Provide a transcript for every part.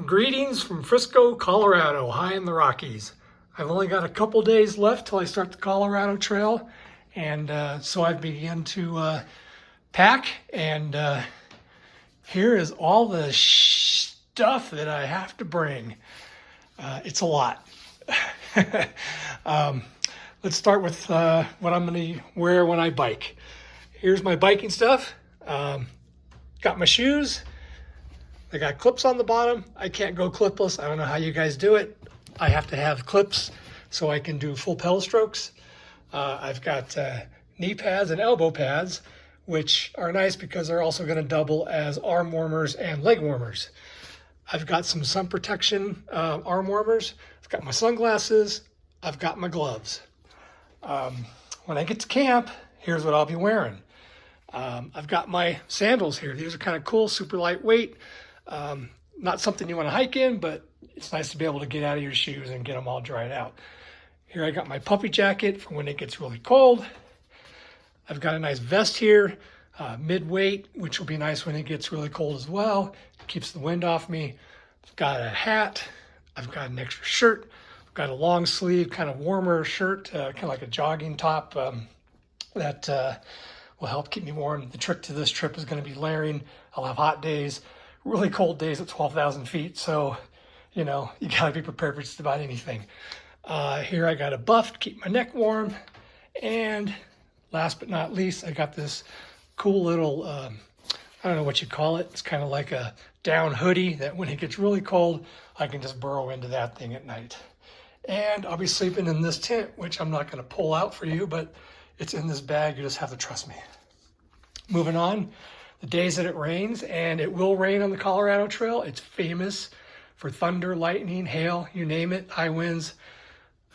Greetings from Frisco, Colorado, high in the Rockies. I've only got a couple days left till I start the Colorado Trail, and so I began to pack, and here is all the stuff that I have to bring. It's a lot. Let's start with what I'm going to wear when I bike. Here's my biking stuff. Got my shoes. They got clips on the bottom. I can't go clipless. I don't know how you guys do it. I have to have clips so I can do full pedal strokes. I've got knee pads and elbow pads, which are nice because they're also going to double as arm warmers and leg warmers. I've got some sun protection arm warmers. I've got my sunglasses. I've got my gloves. When I get to camp, here's what I'll be wearing. I've got my sandals here. These are kind of cool, super lightweight. Not something you want to hike in, but it's nice to be able to get out of your shoes and get them all dried out. Here I got my puffy jacket for when it gets really cold. I've got a nice vest here, mid-weight, which will be nice when it gets really cold as well. Keeps the wind off me. I've got a hat. I've got an extra shirt. I've got a long sleeve, kind of warmer shirt, kind of like a jogging top that will help keep me warm. The trick to this trip is going to be layering. I'll have hot days, really cold days at 12,000 feet. So, you know, you got to be prepared for just about anything. Here I got a buff to keep my neck warm. And last but not least, I got this cool little, I don't know what you call it. It's kind of like a down hoodie that when it gets really cold, I can just burrow into that thing at night. And I'll be sleeping in this tent, which I'm not going to pull out for you, but it's in this bag. You just have to trust me. Moving on, the days that it rains, and it will rain on the Colorado Trail. It's famous for thunder, lightning, hail, you name it, high winds.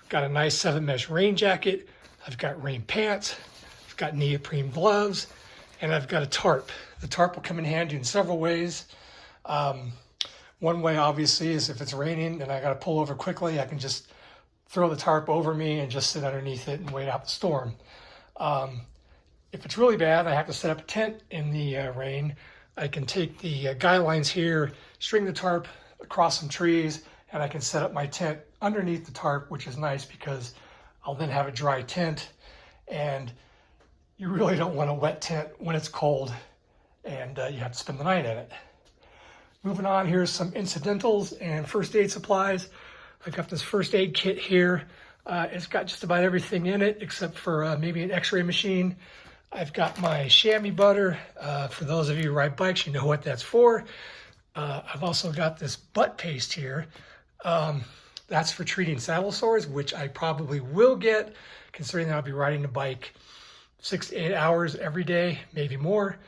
I've got a nice 7-mesh rain jacket. I've got rain pants. I've got neoprene gloves, and I've got a tarp. The tarp will come in handy in several ways. One way, obviously, is if it's raining and I got to pull over quickly, I can just throw the tarp over me and just sit underneath it and wait out the storm. If it's really bad, I have to set up a tent in the rain. I can take the guy lines here, string the tarp across some trees, and I can set up my tent underneath the tarp, which is nice because I'll then have a dry tent. And you really don't want a wet tent when it's cold and you have to spend the night in it. Moving on, here's some incidentals and first aid supplies. I've got this first aid kit here. It's got just about everything in it except for maybe an x-ray machine. I've got my chamois butter. For those of you who ride bikes, you know what that's for. I've also got this butt paste here. That's for treating saddle sores, which I probably will get, considering that I'll be riding the bike 6 to 8 hours every day, maybe more,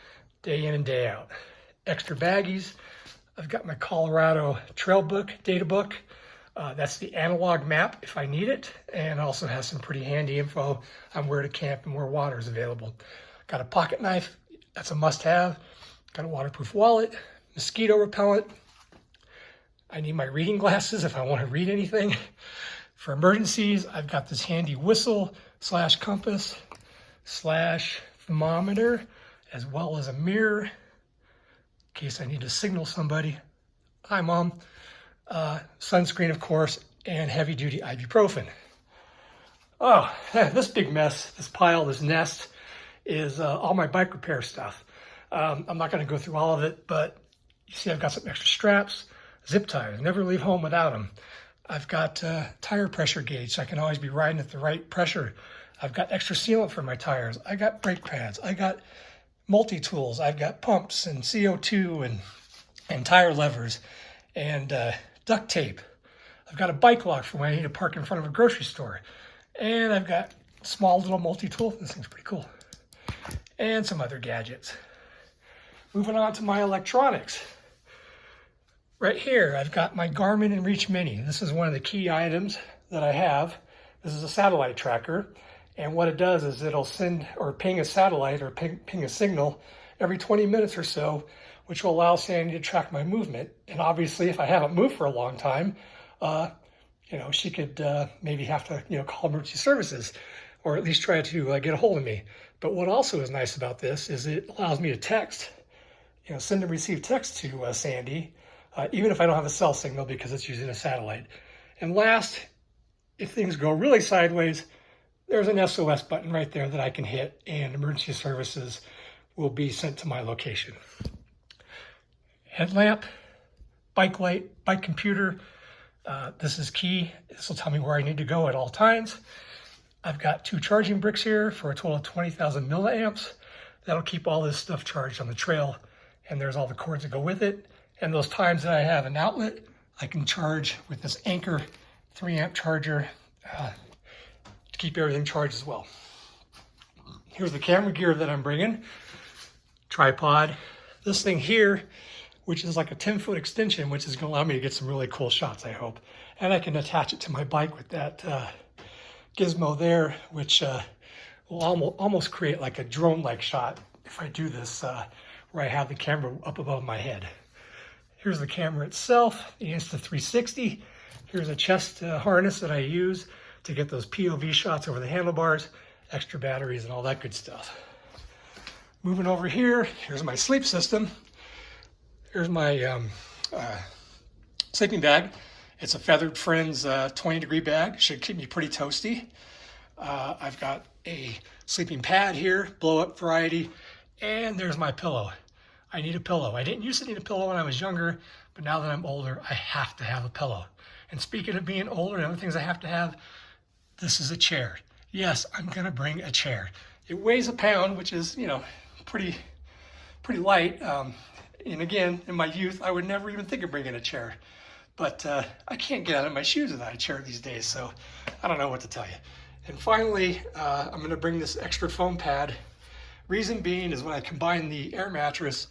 day in and day out. Extra baggies. I've got my Colorado Trail Book, data book. That's the analog map if I need it, and also has some pretty handy info on where to camp and where water is available. Got a pocket knife, that's a must-have. Got a waterproof wallet, mosquito repellent. I need my reading glasses if I want to read anything. For emergencies, I've got this handy whistle / compass / thermometer, as well as a mirror in case I need to signal somebody. Hi, Mom. Sunscreen, of course, and heavy-duty ibuprofen. Oh, this big mess, this pile, this nest, is all my bike repair stuff. I'm not going to go through all of it, but you see I've got some extra straps, zip ties, never leave home without them. I've got tire pressure gauge, so I can always be riding at the right pressure. I've got extra sealant for my tires. I got brake pads. I got multi-tools. I've got pumps and CO2 and tire levers and duct tape. I've got a bike lock for when I need to park in front of a grocery store. And I've got a small little multi-tool. This thing's pretty cool. And some other gadgets. Moving on to my electronics. Right here, I've got my Garmin inReach Mini. This is one of the key items that I have. This is a satellite tracker. And what it does is it'll send or ping a satellite or ping a signal every 20 minutes or so, which will allow Sandy to track my movement. And obviously, if I haven't moved for a long time, she could maybe have to, call emergency services or at least try to get a hold of me. But what also is nice about this is it allows me to text, send and receive text to Sandy even if I don't have a cell signal because it's using a satellite. And last, if things go really sideways, there's an SOS button right there that I can hit and emergency services will be sent to my location. Headlamp, bike light, bike computer. This is key. This will tell me where I need to go at all times. I've got 2 charging bricks here for a total of 20,000 milliamps. That'll keep all this stuff charged on the trail. And there's all the cords that go with it. And those times that I have an outlet, I can charge with this Anker 3-amp charger to keep everything charged as well. Here's the camera gear that I'm bringing. Tripod. This thing here, which is like a 10-foot extension, which is going to allow me to get some really cool shots, I hope. And I can attach it to my bike with that gizmo there, which will almost create like a drone-like shot if I do this where I have the camera up above my head. Here's the camera itself, the Insta360. Here's a chest harness that I use to get those POV shots over the handlebars, extra batteries and all that good stuff. Moving over here, here's my sleep system. Here's my sleeping bag. It's a Feathered Friends 20-degree bag. Should keep me pretty toasty. I've got a sleeping pad here, blow-up variety, and there's my pillow. I need a pillow. I didn't used to need a pillow when I was younger, but now that I'm older, I have to have a pillow. And speaking of being older and other things I have to have, this is a chair. Yes, I'm gonna bring a chair. It weighs a pound, which is, you know, pretty light. And again, in my youth, I would never even think of bringing a chair. But I can't get out of my shoes without a chair these days, so I don't know what to tell you. And finally, I'm gonna bring this extra foam pad. Reason being is when I combine the air mattress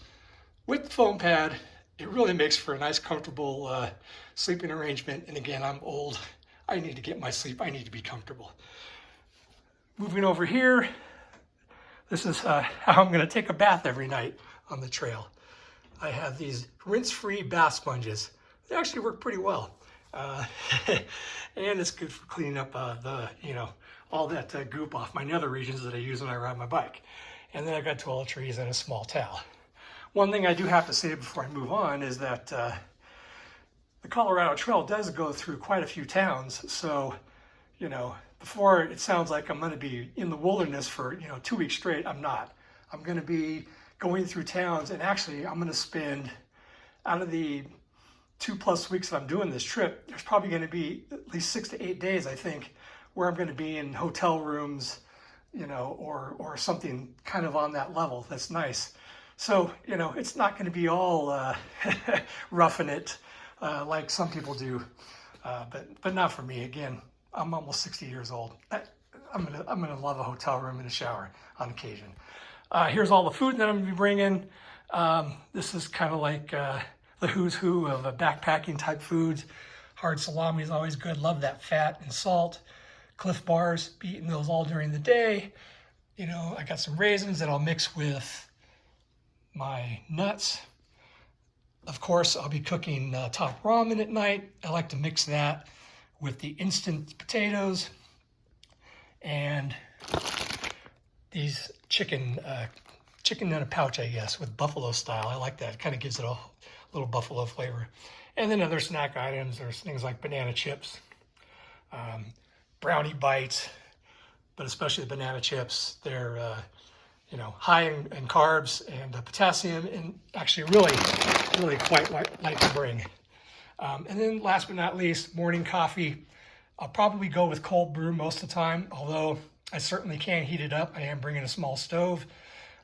with the foam pad, it really makes for a nice, comfortable sleeping arrangement. And again, I'm old. I need to get my sleep. I need to be comfortable. Moving over here, this is how I'm going to take a bath every night on the trail. I have these rinse-free bath sponges. They actually work pretty well. And it's good for cleaning up all that goop off my nether regions that I use when I ride my bike. And then I've got toiletries and a small towel. One thing I do have to say before I move on is that the Colorado Trail does go through quite a few towns. So, you know, before it sounds like I'm going to be in the wilderness for, 2 weeks straight, I'm not. I'm going to be going through towns, and actually I'm going to spend, out of the 2+ weeks that I'm doing this trip, there's probably going to be at least 6 to 8 days, I think, where I'm going to be in hotel rooms, or something kind of on that level that's nice. So, it's not going to be all roughing it like some people do, but not for me. Again, I'm almost 60 years old. I'm gonna love a hotel room and a shower on occasion. Here's all the food that I'm gonna be bringing. This is kind of like the who's who of backpacking type foods. Hard salami is always good. Love that fat and salt. Cliff Bars, be eating those all during the day. I got some raisins that I'll mix with my nuts. Of course, I'll be cooking top ramen at night. I like to mix that with the instant potatoes and these chicken in a pouch, I guess, with buffalo style. I like that. It kind of gives it a little buffalo flavor. And then other snack items, there's things like banana chips, brownie bites, but especially the banana chips. They're high in carbs and potassium, and actually really quite light to bring. And then last but not least, morning coffee. I'll probably go with cold brew most of the time, although I certainly can heat it up. I am bringing a small stove.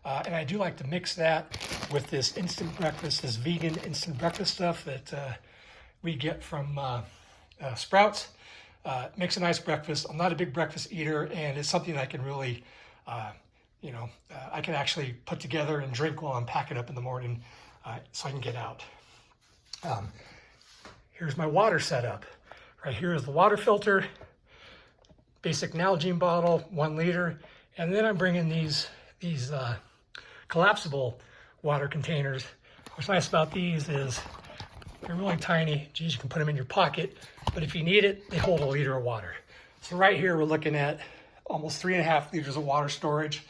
And I do like to mix that with this instant breakfast, this vegan instant breakfast stuff that we get from Sprouts. Makes a nice breakfast. I'm not a big breakfast eater, and it's something I can really, I can actually put together and drink while I'm packing up in the morning so I can get out. Here's my water setup. Right here is the water filter, basic Nalgene bottle, 1 liter, and then I'm bringing these collapsible water containers. What's nice about these is they're really tiny. Geez, you can put them in your pocket, but if you need it, they hold 1 liter of water. So right here, we're looking at almost 3.5 liters of water storage.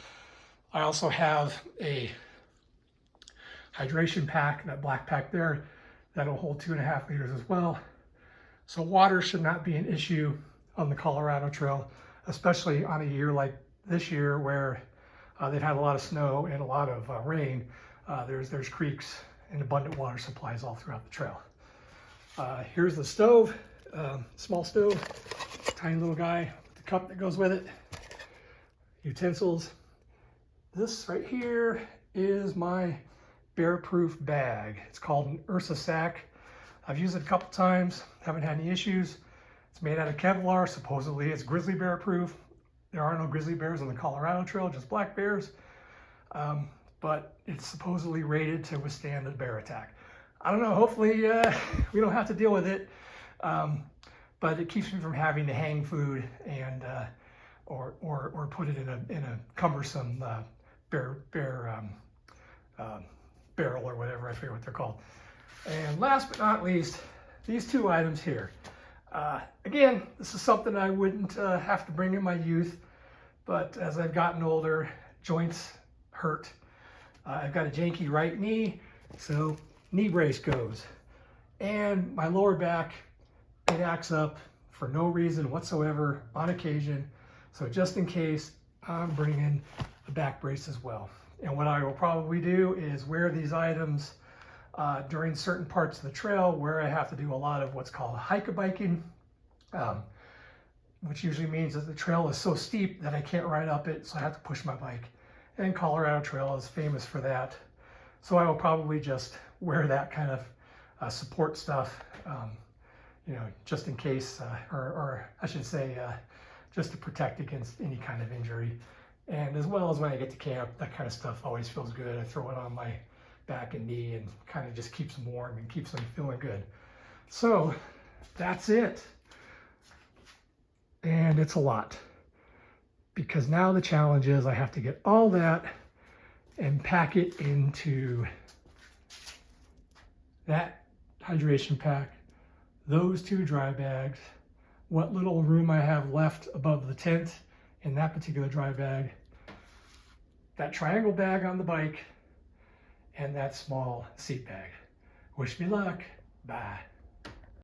I also have a hydration pack, that black pack there. That'll hold 2.5 liters as well. So water should not be an issue on the Colorado Trail, especially on a year like this year where they've had a lot of snow and a lot of rain. There's creeks and abundant water supplies all throughout the trail. Here's the stove, small stove, tiny little guy with the cup that goes with it, utensils. This right here is my bear-proof bag. It's called an Ursa sack. I've used it a couple times, haven't had any issues. It's made out of Kevlar. Supposedly it's grizzly bear proof. There are no grizzly bears on the Colorado Trail, just black bears. But it's supposedly rated to withstand a bear attack. I don't know, hopefully we don't have to deal with it. But it keeps me from having to hang food and or put it in a cumbersome barrel or whatever, I forget what they're called. And last but not least, these two items here. Again, this is something I wouldn't have to bring in my youth, but as I've gotten older, joints hurt. I've got a janky right knee, so knee brace goes. And my lower back, it acts up for no reason whatsoever on occasion. So just in case, I'm bringing a back brace as well. And what I will probably do is wear these items during certain parts of the trail where I have to do a lot of what's called hike-a-biking, which usually means that the trail is so steep that I can't ride up it, so I have to push my bike. And Colorado Trail is famous for that. So I will probably just wear that kind of support stuff, you know, just in case, or I should say, just to protect against any kind of injury. And as well as when I get to camp, that kind of stuff always feels good. I throw it on my back and knee and kind of just keeps them warm and keeps them feeling good. So that's it. And it's a lot, because now the challenge is I have to get all that and pack it into that hydration pack, those two dry bags, what little room I have left above the tent in that particular dry bag, that triangle bag on the bike, and that small seat bag. Wish me luck. Bye.